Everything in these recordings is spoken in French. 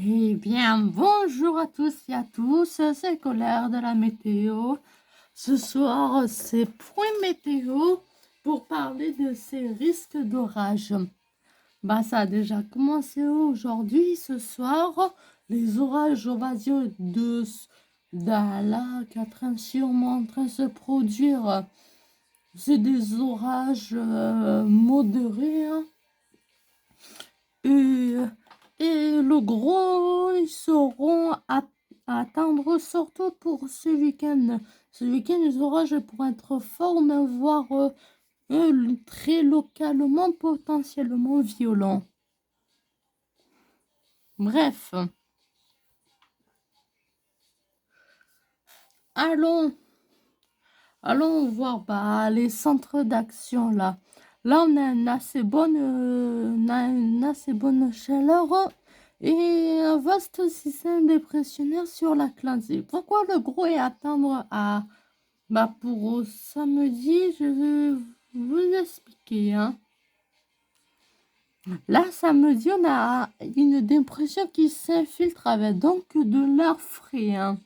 Eh bien, bonjour à tous et à tous, c'est Colère de la météo. Ce soir, c'est Point Météo pour parler de ces risques d'orage. Ça a déjà commencé aujourd'hui, ce soir. Les orages, on va dire, là, qui sont sûrement en train de se produire. C'est des orages modérés, hein. Et le gros, ils seront à attendre surtout pour ce week-end. Ce week-end, les orages pourraient être forts, mais voire très localement, potentiellement violents. Bref, allons voir les centres d'action là. Là, on a une assez bonne chaleur et un vaste système dépressionnaire sur l'Atlantique. Pourquoi le gros est à attendre pour samedi? Je vais vous expliquer, hein. Là, samedi, on a une dépression qui s'infiltre avec donc de l'air frais, hein,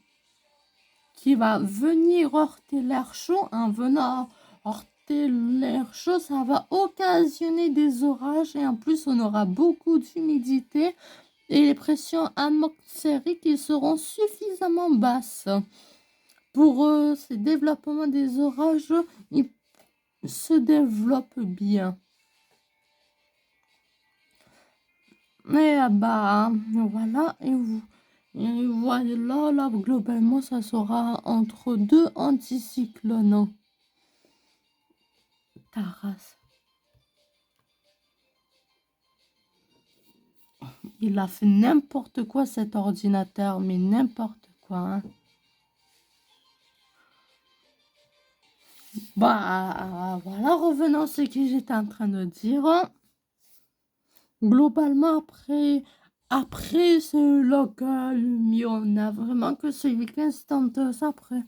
qui va venir heurter l'air chaud. En venant heurter l'air chaud, ça va occasionner des orages et en plus, on aura beaucoup d'humidité et les pressions atmosphériques qui seront suffisamment basses. Pour ce développement des orages, ils se développent bien. Et voilà, et voilà, là, globalement, ça sera entre deux anticyclones. Taras. Il a fait n'importe quoi, cet ordinateur, mais n'importe quoi, hein. Voilà, revenons à ce que j'étais en train de dire. Globalement, après ce local, on a vraiment que ce week-end, c'est tente ça après.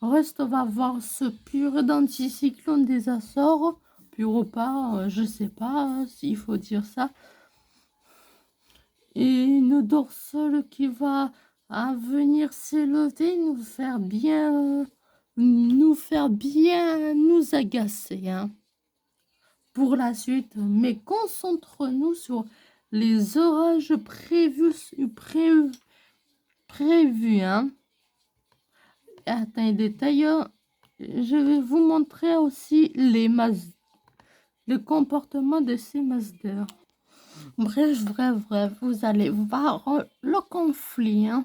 Reste, on va voir ce pur d'anticyclone des Açores, pur ou pas, je sais pas s'il faut dire ça. Et une dorsale qui va à venir s'élever, nous faire bien nous agacer, hein, pour la suite. Mais concentre-nous sur les orages prévus, hein. Attends, détail, je vais vous montrer aussi le comportement de ces masders. Bref, vous allez voir le conflit, hein.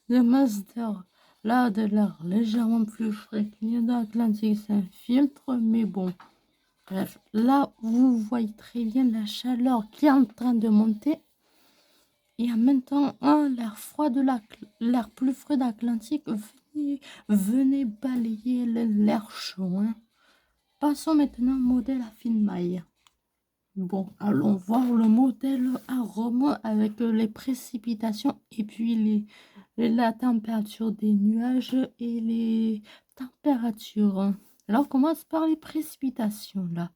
Le masders, là, de l'air légèrement plus frais que l'Atlantique s'infiltre, mais bon. Bref, là, vous voyez très bien la chaleur qui est en train de monter. Et en même temps, l'air plus frais d'Atlantique, venez balayer l'air chaud, hein. Passons maintenant au modèle à fine maille. Bon, allons voir le modèle à Rome avec les précipitations et puis la température des nuages et les températures. Alors, on commence par les précipitations, là.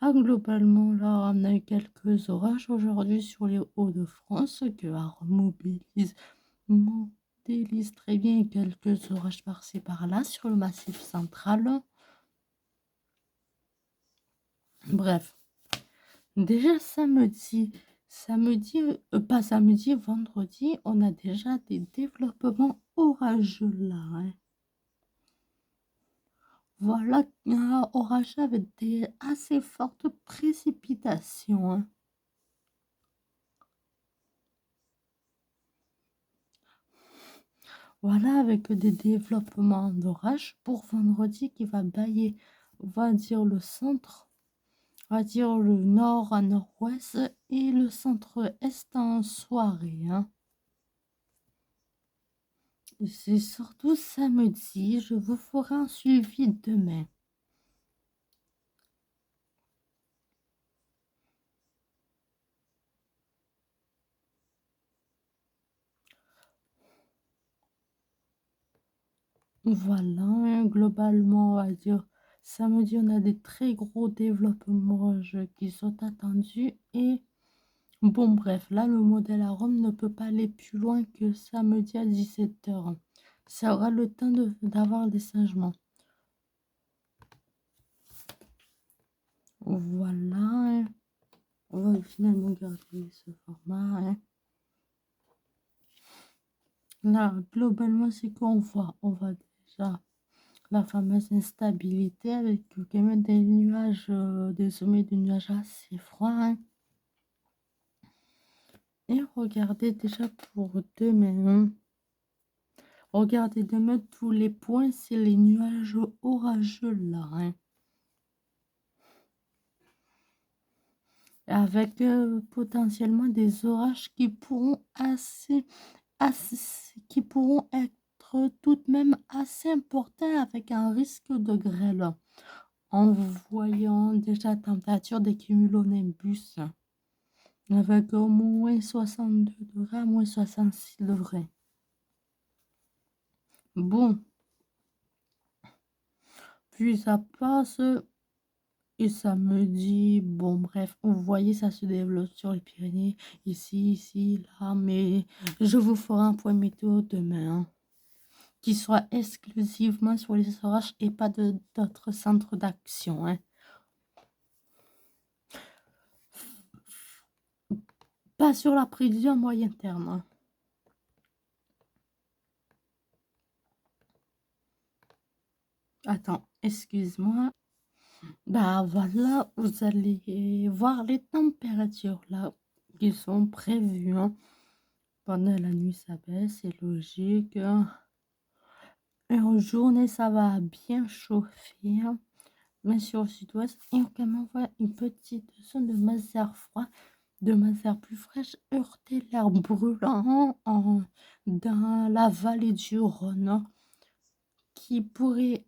Globalement, là, on a eu quelques orages aujourd'hui sur les Hauts-de-France que modélise très bien, quelques orages par-ci par-là sur le massif central. Bref, déjà vendredi, on a déjà des développements orageux là, hein. Voilà, un orage avec des assez fortes précipitations, hein. Voilà, avec des développements d'orage pour vendredi qui va bailler, on va dire le centre, on va dire le nord à nord-ouest et le centre-est en soirée, hein. C'est surtout samedi, je vous ferai un suivi demain. Voilà, hein, globalement, on va dire, samedi, on a des très gros développements qui sont attendus et Bon, bref, là, le modèle à Rome ne peut pas aller plus loin que samedi à 17 h. Ça aura le temps d'avoir des changements. Voilà. Hein. On va finalement garder ce format. Hein. Là, globalement, c'est qu'on voit. On voit déjà la fameuse instabilité avec quand même des nuages, des sommets de nuages assez froids. Hein. Et regardez déjà pour demain. Hein. Regardez demain, tous les points, c'est les nuages orageux là. Hein. Avec potentiellement des orages qui pourront qui pourront être tout de même assez importants avec un risque de grêle. En voyant déjà la température des cumulonimbus avec au moins 62 degrés, moins 66 degrés. Bon, puis ça passe et ça me dit, bon bref, vous voyez, ça se développe sur les Pyrénées, ici, là, mais je vous ferai un point météo demain, hein, qui soit exclusivement sur les orages et pas d'autres centres d'action. Hein. Pas sur la prévision moyen terme. Hein. Attends, excuse-moi. Bah voilà, vous allez voir les températures là qui sont prévues. Hein. Pendant la nuit, ça baisse, c'est logique. Hein. Et en journée, ça va bien chauffer. Hein. Mais sur le sud-ouest, et on même voit une petite zone de masse d'air froid, de masse d'air plus fraîche, heurter l'air brûlant dans la vallée du Rhône, hein, qui pourrait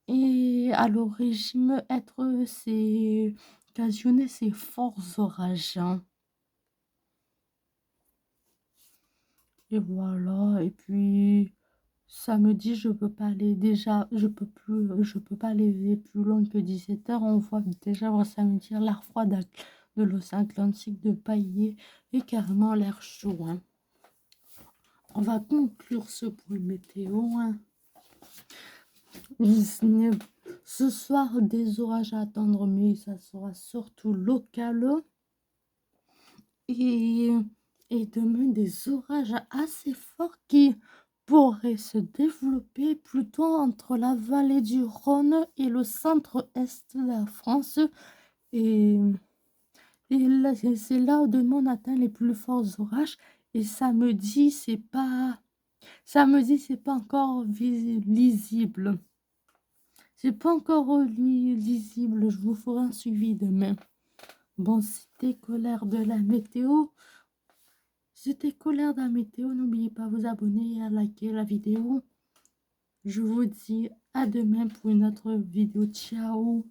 et à l'origine être occasionner ces forts orages. Hein. Et voilà, et puis samedi, je peux pas aller déjà, je peux pas aller plus loin que 17 h. On voit déjà samedi l'air froid de l'océan Atlantique de Paillé et carrément l'air chaud. Hein. On va conclure ce point météo. Hein. Ce soir, des orages à attendre, mais ça sera surtout local. Et, et demain, des orages assez forts qui pourraient se développer plutôt entre la vallée du Rhône et le centre-est de la France. Et, et là, c'est là où demain on atteint les plus forts orages. Et samedi, c'est pas encore lisible. C'est pas encore lisible. Je vous ferai un suivi demain. Bon, c'était colère de la météo. C'était colère de la météo. N'oubliez pas de vous abonner et à liker la vidéo. Je vous dis à demain pour une autre vidéo. Ciao.